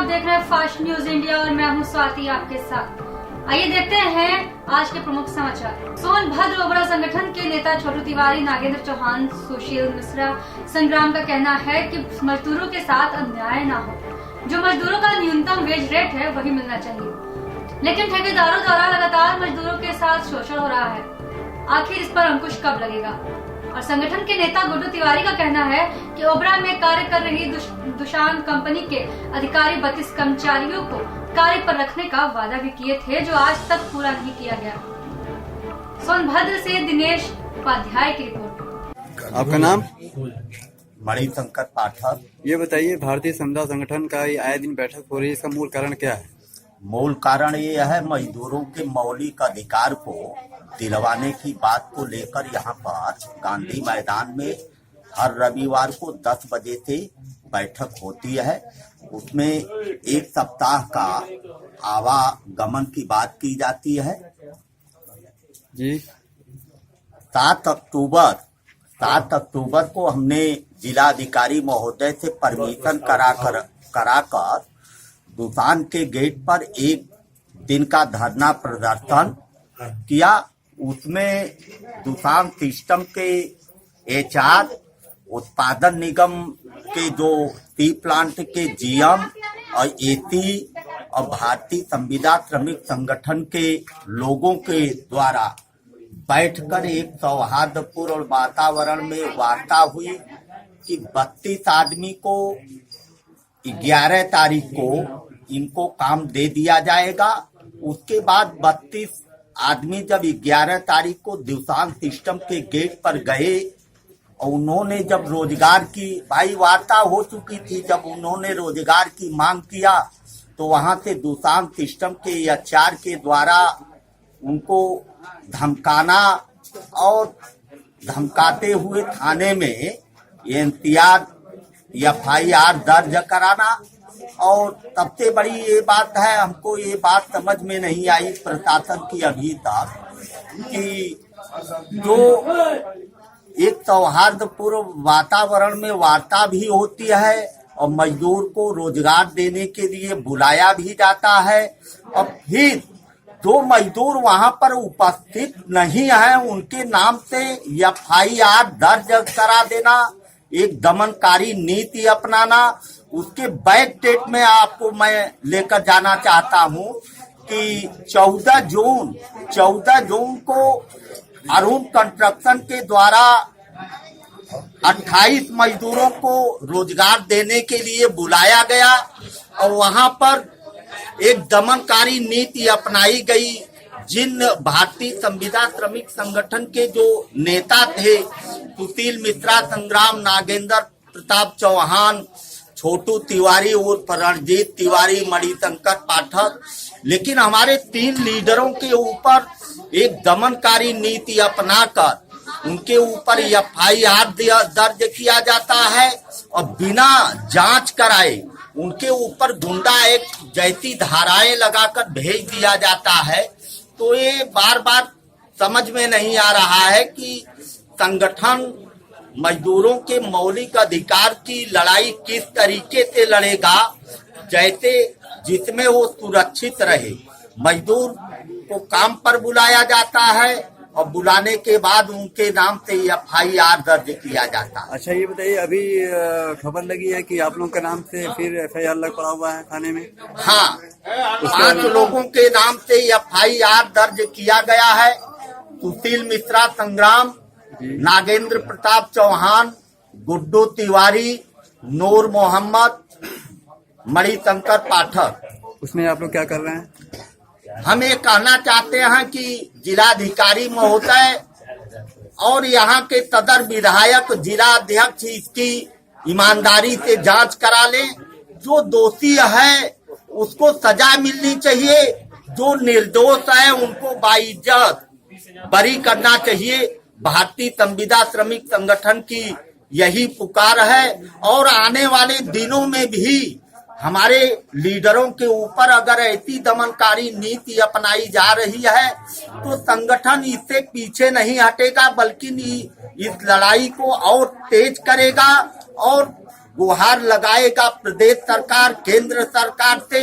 देख रहे हैं फास्ट न्यूज इंडिया और मैं हूं स्वाति आपके साथ। आइए देखते हैं आज के प्रमुख समाचार। सोनभद्र ओबरा संगठन के नेता छोटू तिवारी, नागेंद्र चौहान, सुशील मिश्रा संग्राम का कहना है कि मजदूरों के साथ अन्याय न हो। जो मजदूरों का न्यूनतम वेज रेट है वही मिलना चाहिए, लेकिन ठेकेदारों द्वारा लगातार मजदूरों के साथ शोषण हो रहा है। आखिर इस पर अंकुश कब लगेगा? और संगठन के नेता गुड्डू तिवारी का कहना है कि ओबरा में कार्य कर रही दुशान कंपनी के अधिकारी 32 कर्मचारियों को कार्य पर रखने का वादा भी किए थे, जो आज तक पूरा नहीं किया गया। सोनभद्र से दिनेश उपाध्याय की रिपोर्ट। आपका नाम? मणिशंकर पाठक। ये बताइए, भारतीय समुदाय संगठन का ये आए दिन बैठक हो रही है, इसका मूल कारण क्या है? मूल कारण ये है मजदूरों के मौलिक अधिकार को दिलवाने की बात को लेकर यहाँ पर गांधी मैदान में हर रविवार को 10 बजे से बैठक होती है। उसमें एक सप्ताह का आवागमन की बात की जाती है। जी 7 अक्टूबर को हमने जिलाधिकारी महोदय से परमिशन कराकर दुकान के गेट पर एक दिन का धरना प्रदर्शन किया। उसमें दुकान सिस्टम के HR, उत्पादन निगम के जो टी प्लांट के GM और AC और भारतीय संविदा श्रमिक संगठन के लोगों के द्वारा बैठकर एक सौहार्दपूर्ण वातावरण में वार्ता हुई कि 32 आदमी को 11 तारीख को इनको काम दे दिया जाएगा। उसके बाद 32 आदमी जब 11 तारीख को दुकान सिस्टम के गेट पर गए और उन्होंने जब रोजगार की वार्ता हो चुकी थी, जब उन्होंने रोजगार की मांग किया तो वहां से दुकान सिस्टम के HR के द्वारा उनको धमकाना और धमकाते हुए थाने में FIR दर्ज कराना। और सबसे बड़ी ये बात है, हमको ये बात समझ में नहीं आई प्रशासन की अभी तक कि जो एक सौहार्दपूर्ण वातावरण में वार्ता भी होती है और मजदूर को रोजगार देने के लिए बुलाया भी जाता है, और फिर जो मजदूर वहां पर उपस्थित नहीं है उनके नाम से FIR दर्ज करा देना, एक दमनकारी नीति अपनाना। उसके बैक डेट में आपको मैं लेकर जाना चाहता हूं कि 14 जून को अरुण कंस्ट्रक्शन के द्वारा 28 मजदूरों को रोजगार देने के लिए बुलाया गया और वहां पर एक दमनकारी नीति अपनाई गई। जिन भारतीय संविदा श्रमिक संगठन के जो नेता थे, सुशील मिश्रा संग्राम, नागेंद्र प्रताप चौहान, छोटू तिवारी उर्फ रणजीत तिवारी, मणिशंकर पाठक, लेकिन हमारे 3 लीडरों के ऊपर एक दमनकारी नीति अपनाकर उनके ऊपर FIR दर्ज किया जाता है और बिना जांच कराए उनके ऊपर गुंडा एक्ट जैसी धाराएं लगाकर भेज दिया जाता है। तो ये बार बार समझ में नहीं आ रहा है कि संगठन मजदूरों के मौलिक अधिकार की लड़ाई किस तरीके से लड़ेगा, जैसे जिसमें वो सुरक्षित रहे। मजदूर को काम पर बुलाया जाता है और बुलाने के बाद उनके नाम से FIR दर्ज किया जाता है। अच्छा, ये बताइए, अभी खबर लगी है कि आप लोगों के नाम से फिर FIR लग पड़ा हुआ है थाने में? हाँ, 5 लोगों के नाम से FIR दर्ज किया गया है। सुशील मिश्रा संग्राम, नागेंद्र प्रताप चौहान, गुड्डू तिवारी, नूर मोहम्मद, मणिशंकर पाठक। उसमें आप लोग क्या कर रहे हैं? हम ये कहना चाहते हैं कि जिलाधिकारी महोदय और यहाँ के सदर विधायक, जिला अध्यक्ष इसकी ईमानदारी से जांच करा लें। जो दोषी है उसको सजा मिलनी चाहिए, जो निर्दोष है उनको बाइज्जत बरी करना चाहिए। भारतीय संविदा श्रमिक संगठन की यही पुकार है और आने वाले दिनों में भी हमारे लीडरों के ऊपर अगर ऐसी दमनकारी नीति अपनाई जा रही है तो संगठन इससे पीछे नहीं हटेगा, बल्कि इस लड़ाई को और तेज करेगा और गुहार लगाएगा प्रदेश सरकार केंद्र सरकार से,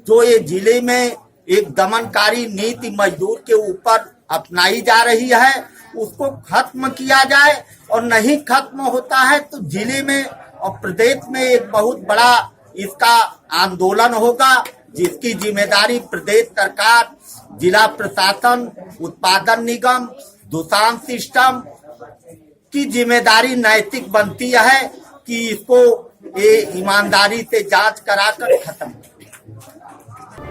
जो ये जिले में एक दमनकारी नीति मजदूर के ऊपर अपनाई जा रही है उसको खत्म किया जाए, और नहीं खत्म होता है तो जिले में और प्रदेश में एक बहुत बड़ा इसका आंदोलन होगा, जिसकी जिम्मेदारी प्रदेश सरकार, जिला प्रशासन, उत्पादन निगम, दुकान सिस्टम की जिम्मेदारी नैतिक बनती है कि इसको ये ईमानदारी से जांच कराकर खत्म।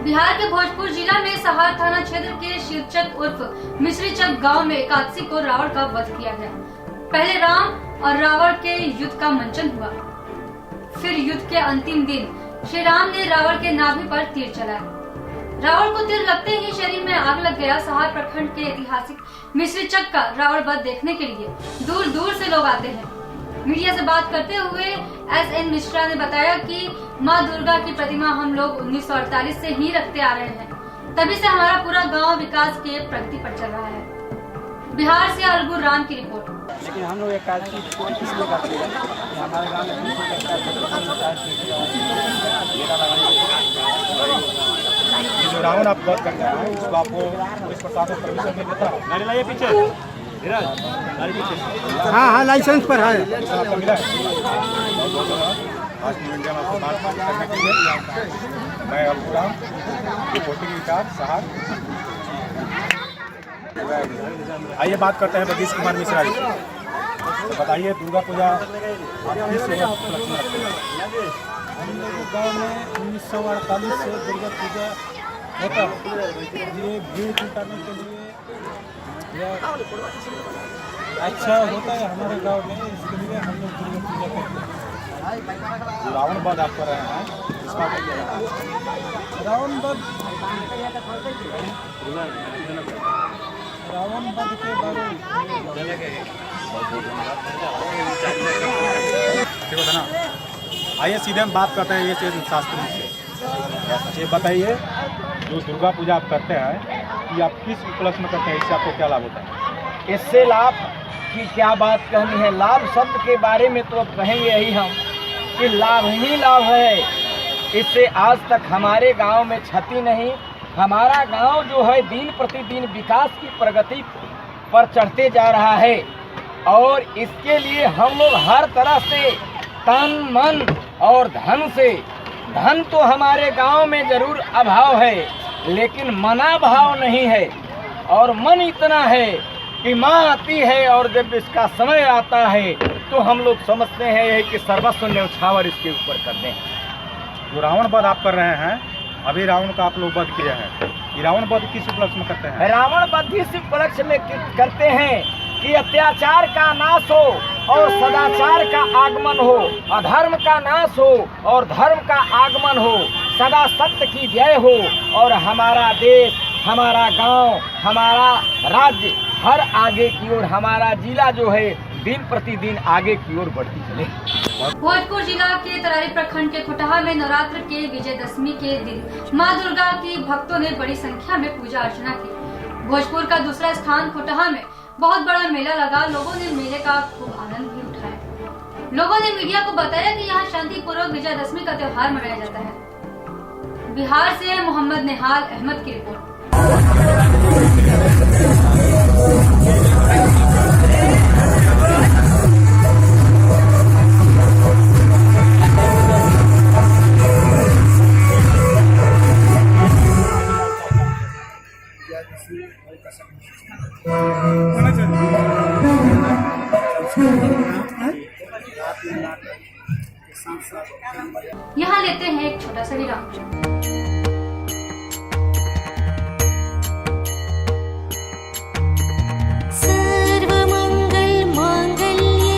बिहार के भोजपुर जिला में सहार थाना क्षेत्र के शिवचक उर्फ मिश्रीचक गांव में एकादशी को रावण का वध किया गया। पहले राम और रावण के युद्ध का मंचन हुआ, फिर युद्ध के अंतिम दिन श्री राम ने रावण के नाभि पर तीर चलाया। रावण को तीर लगते ही शरीर में आग लग गया। सहार प्रखंड के ऐतिहासिक मिश्रीचक का रावण वध देखने के लिए दूर दूर से लोग आते हैं। मीडिया से बात करते हुए एस.एन. मिश्रा ने बताया कि मां दुर्गा की प्रतिमा हम लोग 1948 से ही रखते आ रहे हैं, तभी से हमारा पूरा गांव विकास के प्रगति पर चल रहा है। बिहार से अलगुर राम की रिपोर्ट। लेकिन हम लोग एकादशी इसलिए करते हैं कि हमारे गाँव में ये जो रावण आप वध करते हैं उसको आपको पुलिस प्रशासन परमिशन नहीं देता? गाड़ी लाइए पीछे, हाँ लाइसेंस पर है। आपको मिला है? आज की मीडिया में आपसे बात करने के लिए मैं अलगुराम रिपोर्टिंग इंचार्ज सहार। आइए बात करते हैं जगदीश कुमार मिश्रा जी। तो बताइए दुर्गा पूजा किस उपलक्ष्य में रखते हैं? हम लोग गाँव में 1948 से दुर्गा पूजा होता है। ये भीड़ जुटाने के लिए यह अच्छा होता है हमारे गांव में, इसके लिए हम लोग दुर्गा पूजा करते हैं। जो रावण वध आप कर रहे हैं इसका क्या है? रावण वध के बारे में ठीक है ना। आइए सीधे हम बात करते हैं ये चीज शास्त्री से। ये बताइए जो दुर्गा पूजा आप करते हैं कि आप किस उपलक्ष्य में करते हैं, इससे आपको क्या लाभ होता है? इससे लाभ की क्या बात कहनी है। लाभ शब्द के बारे में तो अब कहेंगे यही हम कि लाभ ही लाभ है। इससे आज तक हमारे गांव में क्षति नहीं। हमारा गांव जो है दिन प्रतिदिन विकास की प्रगति पर चढ़ते जा रहा है, और इसके लिए हम लोग हर तरह से तन मन और धन से, धन तो हमारे गांव में जरूर अभाव है लेकिन मना भाव नहीं है, और मन इतना है कि माँ आती है और जब इसका समय आता है तो हम लोग समझते हैं कि सर्वस्व न्यौछावर इसके ऊपर कर दें। जो रावण वध आप कर रहे हैं, अभी रावण का आप लोग वध किए हैं, ये रावण वध किस उपलक्ष्य में करते हैं? रावण वध इस उपलक्ष्य में करते हैं कि अत्याचार का नाश हो और सदाचार का आगमन हो, अधर्म का नाश हो और धर्म का आगमन हो, सदा सत्य की जय हो, और हमारा देश, हमारा गांव, हमारा राज्य हर आगे की ओर, हमारा जिला जो है दिन प्रतिदिन आगे की ओर बढ़ती चले। भोजपुर जिला के तरारी प्रखंड के खुटहा में नवरात्र के विजयदशमी के दिन मां दुर्गा की भक्तों ने बड़ी संख्या में पूजा अर्चना की। भोजपुर का दूसरा स्थान खुटहा में बहुत बड़ा मेला लगा। लोगों ने मेले का खूब आनंद भी उठाया। लोगों ने मीडिया को बताया कि यहाँ शांतिपूर्वक विजयदशमी का त्योहार मनाया जाता है। बिहार से मोहम्मद नेहाल अहमद की रिपोर्ट। यहाँ लेते हैं एक छोटा सा विराम। सर्वमंगल मांगल्ये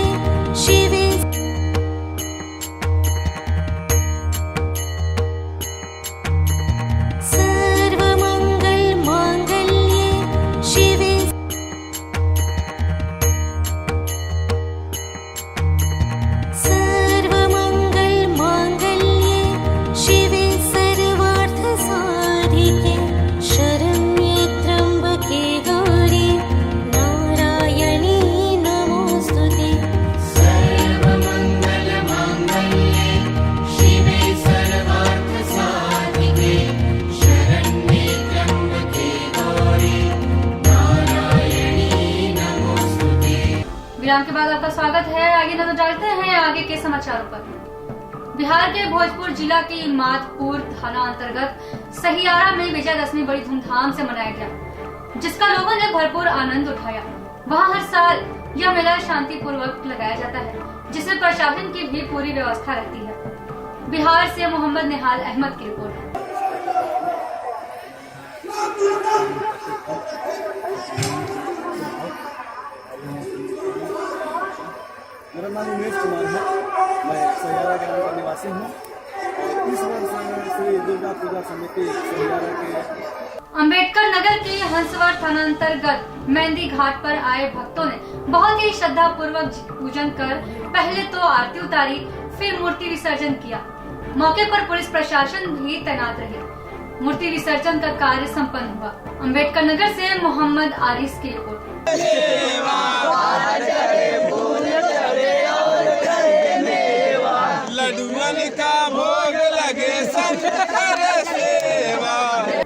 शिवे सर्व आगे के समाचारों पर। बिहार के भोजपुर जिला के माधपुर थाना अंतर्गत सहियारा में विजयदशमी बड़ी धूमधाम से मनाया गया, जिसका लोगों ने भरपूर आनंद उठाया। वहां हर साल यह मेला शांतिपूर्वक लगाया जाता है, जिसमें प्रशासन की भी पूरी व्यवस्था रहती है। बिहार से मोहम्मद निहाल अहमद की रिपोर्ट। मेरा नाम उमेश कुमार है। मैं सहियारा ग्राम का निवासी हूँ। इस वर्ष श्री दुर्गा पूजा समिति सहियारा के अंबेडकर नगर के हंसवाड़ थाना अंतर्गत मेहंदी घाट पर आए भक्तों ने बहुत ही श्रद्धा पूर्वक पूजन कर पहले तो आरती उतारी, फिर मूर्ति विसर्जन किया। मौके पर पुलिस प्रशासन भी तैनात रही। मूर्ति विसर्जन का कार्य संपन्न हुआ। अंबेडकर नगर से मोहम्मद आरिस की रिपोर्ट।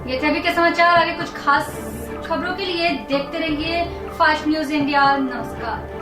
ये थे अभी के समाचार। आगे कुछ खास खबरों के लिए देखते रहिए फास्ट न्यूज इंडिया। नमस्कार।